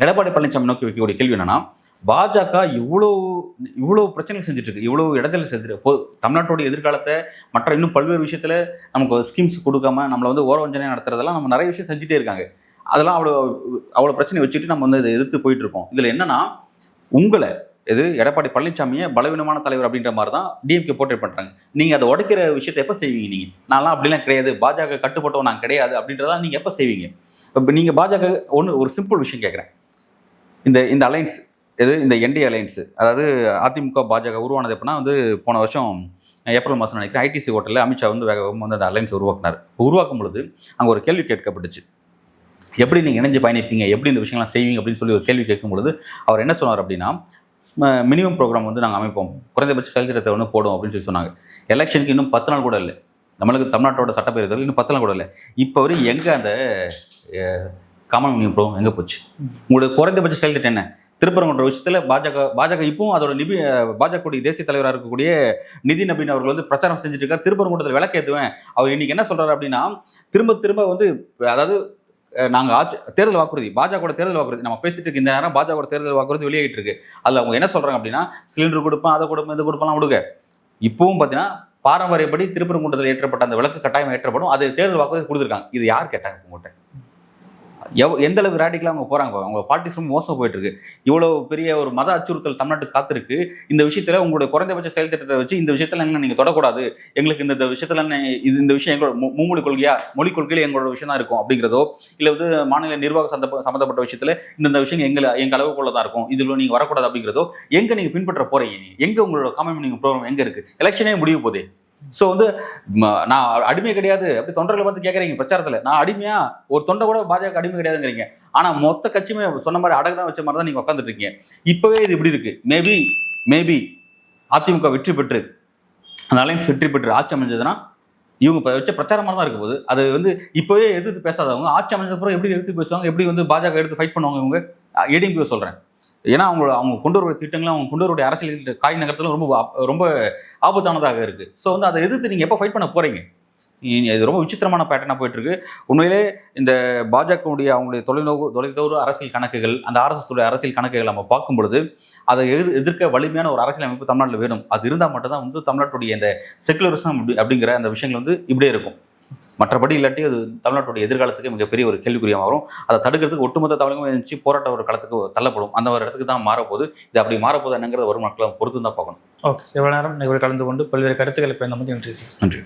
எடப்பாடி பழனிசாமி நோக்கி வைக்கக்கூடிய கேள்வி என்னன்னா, பாஜக இவ்வளோ பிரச்சனைகள் செஞ்சுட்டு இருக்கு, இவ்வளோ இடத்துல செஞ்சுட்டு தமிழ்நாட்டோடைய எதிர்காலத்தை மற்ற இன்னும் பல்வேறு விஷயத்துல நமக்கு ஸ்கீம்ஸ் கொடுக்காம நம்மளை வந்து ஓரவஞ்சனை நடத்துறதெல்லாம் நம்ம நிறைய விஷயம் செஞ்சுட்டே இருக்காங்க. அதெல்லாம் அவ்வளோ பிரச்சனை வச்சுட்டு நம்ம வந்து இதை எதிர்த்து போயிட்டு இருக்கோம். இதில் என்னன்னா, உங்களை எடப்பாடி பழனிசாமியை பலவீனமான தலைவர் அப்படின்ற மாதிரி தான் டிஎம்கே போர்ட்ரேட் பண்ணுறாங்க. நீங்கள் அதை உடைக்கிற விஷயத்தை எப்போ செய்வீங்க? நீங்கள் நான்லாம் அப்படிலாம் கிடையாது, பாஜக கட்டுப்பட்டவன் நான் கிடையாது அப்படின்றதான் நீங்கள் எப்போ செய்வீங்க? இப்போ நீங்கள் பாஜக ஒரு சிம்பிள் விஷயம் கேட்குறேன். இந்த அலைன்ஸ் இந்த என்டிஏ அலைன்ஸ், அதாவது அதிமுக பாஜக உருவானது எப்படின்னா வந்து போன வருஷம் ஏப்ரல் மாதம் நினைக்கிறேன், ஐடிசி ஹோட்டலில் அமித்ஷா வந்து வேகமாக வந்து அந்த அலைன்ஸ் உருவாக்குனார். உருவாக்கும் பொழுது அங்கே ஒரு கேள்வி கேட்கப்பட்டுச்சு, எப்படி நீங்கள் இணைஞ்சு பயணிப்பீங்க, எப்படி இந்த விஷயங்கள்லாம் செய்வீங்க அப்படின்னு சொல்லி ஒரு கேள்வி கேட்கும் பொழுது அவர் என்ன சொன்னார் அப்படின்னா, மினிமம் ப்ரோக்ராம் வந்து நாங்கள் அமைப்போம், குறைந்தபட்ச செயல்திட்டத்தை ஒன்று போடுவோம் அப்படின்னு சொல்லி சொன்னாங்க. எலெக்ஷனுக்கு இன்னும் 10 நாள் கூட இல்லை. நம்மளுக்கு தமிழ்நாட்டோட சட்டப்பேரவையில் இன்னும் 10 நாள் கூட இல்லை. இப்போ வரையும் எங்கே அந்த காமன் மினிமம் ப்ரோக்ராம் எங்கே போச்சு? உங்களுடைய குறைந்தபட்ச செயல்திட்டம் என்ன? திருப்பரங்குன்ற விஷயத்தில் பாஜக இப்பவும் அதோட பாஜக தேசிய தலைவராக இருக்கக்கூடிய நிதின் நபீன் அவர்கள் வந்து பிரச்சாரம் செஞ்சுட்டு இருக்காரு. திருப்பரங்குன்றத்தில் விளக்கேற்றுவேன். அவர் இன்னைக்கு என்ன சொல்றாரு அப்படின்னா, திரும்ப வந்து அதாவது நாங்கள் தேர்தல் வாக்குறுதி, பாஜக தேர்தல் வாக்குறுதி நம்ம பேசிட்டு இருக்கு. இந்த நேரம் பாஜக தேர்தல் வாக்குறுதி வெளியாகிட்டு இருக்கு. அதில் அவங்க என்ன சொல்றாங்க அப்படின்னா, சிலிண்டர் கொடுப்பேன், அதை கொடுப்பேன், இது கொடுப்பெல்லாம் விடுங்க. இப்பவும் பார்த்தீங்கன்னா பாரம்பரியப்படி திருப்பரங்குன்றத்தில் ஏற்றப்பட்ட அந்த விளக்கு கட்டாயம் ஏற்றப்படும். அது தேர்தல் வாக்குறுதி கொடுத்துருக்காங்க. இது யார் கேட்டாங்க உங்கள்கிட்ட? எந்த அளவுக்கு ரேடிக்கலாக அவங்க போகிறாங்க? அவங்க பாலிட்டிக்ஸ் ரொம்ப மோசம் போயிட்டு இருக்கு. இவ்வளோ பெரிய ஒரு மத அச்சுறுத்தல் தமிழ்நாட்டுக்கு காத்திருக்கு. இந்த விஷயத்தில் உங்களுடைய குறைந்தபட்ச செயல் திட்டத்தை வச்சு இந்த விஷயத்தில் என்ன நீங்கள் தொடக்கூடாது, எங்களுக்கு இந்த விஷயத்தில் இந்த விஷயம் எங்களோட மும்மொழி கொள்கையா, மொழிக் கொள்கையில் எங்களோட விஷயம் தான் இருக்கும் அப்படிங்கிறதோ, இல்லை வந்து மாநில நிர்வாக சம்மந்தப்பட்ட விஷயத்தில் இந்த விஷயம் எங்கள் அளவுக்குள்ள தான் இருக்கும், இதில் நீங்கள் வரக்கூடாது அப்படிங்கிறதோ எங்கே நீங்கள் பின்பற்ற போகிறீங்க? எங்கே உங்களோட காமன் நீங்கள் ப்ரோக்ராம் எங்கே இருக்குது? எலெக்ஷனே முடிய போதே. ஸோ வந்து நான் அடிமை கிடையாது அப்படி தொண்டர்களை பார்த்து கேட்குறீங்க பிரச்சாரத்தில், நான் அடிமையா? ஒரு தொண்டை கூட பாஜக அடிமை கிடையாதுங்கிறீங்க. ஆனால் மொத்த கட்சியுமே சொன்ன மாதிரி அடகு தான் வச்ச மாதிரி தான் நீங்கள் உட்காந்துட்டு இருக்கீங்க. இப்போவே இது இப்படி இருக்கு. மேபி அதிமுக வெற்றி பெற்று, அந்த அலைன்ஸ் வெற்றி பெற்று ஆட்சி அமைஞ்சதுன்னா இவங்க வச்ச பிரச்சாரமாக தான் இருக்கும் போது அது வந்து இப்போவே எதிர்த்து பேசாதவங்க ஆட்சி அமைஞ்சதுக்கப்புறம் எப்படி எதிர்த்து பேசுவாங்க, எப்படி வந்து பாஜக எடுத்து ஃபைட் பண்ணுவாங்க இவங்க? ஏடிஎம்கே சொல்கிறேன். ஏன்னா அவங்க கொண்டு வர திட்டங்களும் அவங்க கொண்டு வரக்கூடிய அரசியல் காய் நகரத்திலும் ரொம்ப ஆபத்தானதாக இருக்குது. ஸோ வந்து அதை எதிர்த்து நீங்கள் எப்போ ஃபைட் பண்ண போகிறீங்க? இது ரொம்ப விசித்திரமான பேட்டர்னாக போயிட்டுருக்கு. உண்மையிலே இந்த பாஜகவுடைய அவங்களுடைய தொலைதூர அரசியல் கணக்குகள், அந்த ஆர்எஸ்எஸ் அரசியல் கணக்குகள் நம்ம பார்க்கும் பொழுது அதை எதிர்க்க வலிமையான ஒரு அரசியல் அமைப்பு தமிழ்நாட்டில் வேணும். அது இருந்தால் மட்டும்தான் வந்து தமிழ்நாட்டுடைய இந்த செக்குலரிசம் அப்படிங்கிற அந்த விஷயங்கள் வந்து இப்படியே இருக்கும். மற்றபடி இல்லாட்டி அது தமிழ்நாட்டுடைய எதிர்காலத்துக்கு மிகப்பெரிய ஒரு கேள்விக்குறியாக வரும். அதை தடுக்கிறதுக்கு ஒட்டுமொத்த தமிழகம் எழுந்துச்சு போராட்ட ஒரு களத்துக்கு தள்ளப்படும். அந்த ஒரு இடத்துக்கு தான் மாறப்போகுது. இது அப்படி மாறப்போகுது என்னங்கிறத வரும் நாட்களை பொறுத்து தான் பார்க்கணும். ஓகே சார், இவ்வளோ நேரம் நிகழ்வு கலந்து கொண்டு பல்வேறு கருத்துக்களை பயன்படுத்தி நன்றி சார். நன்றி.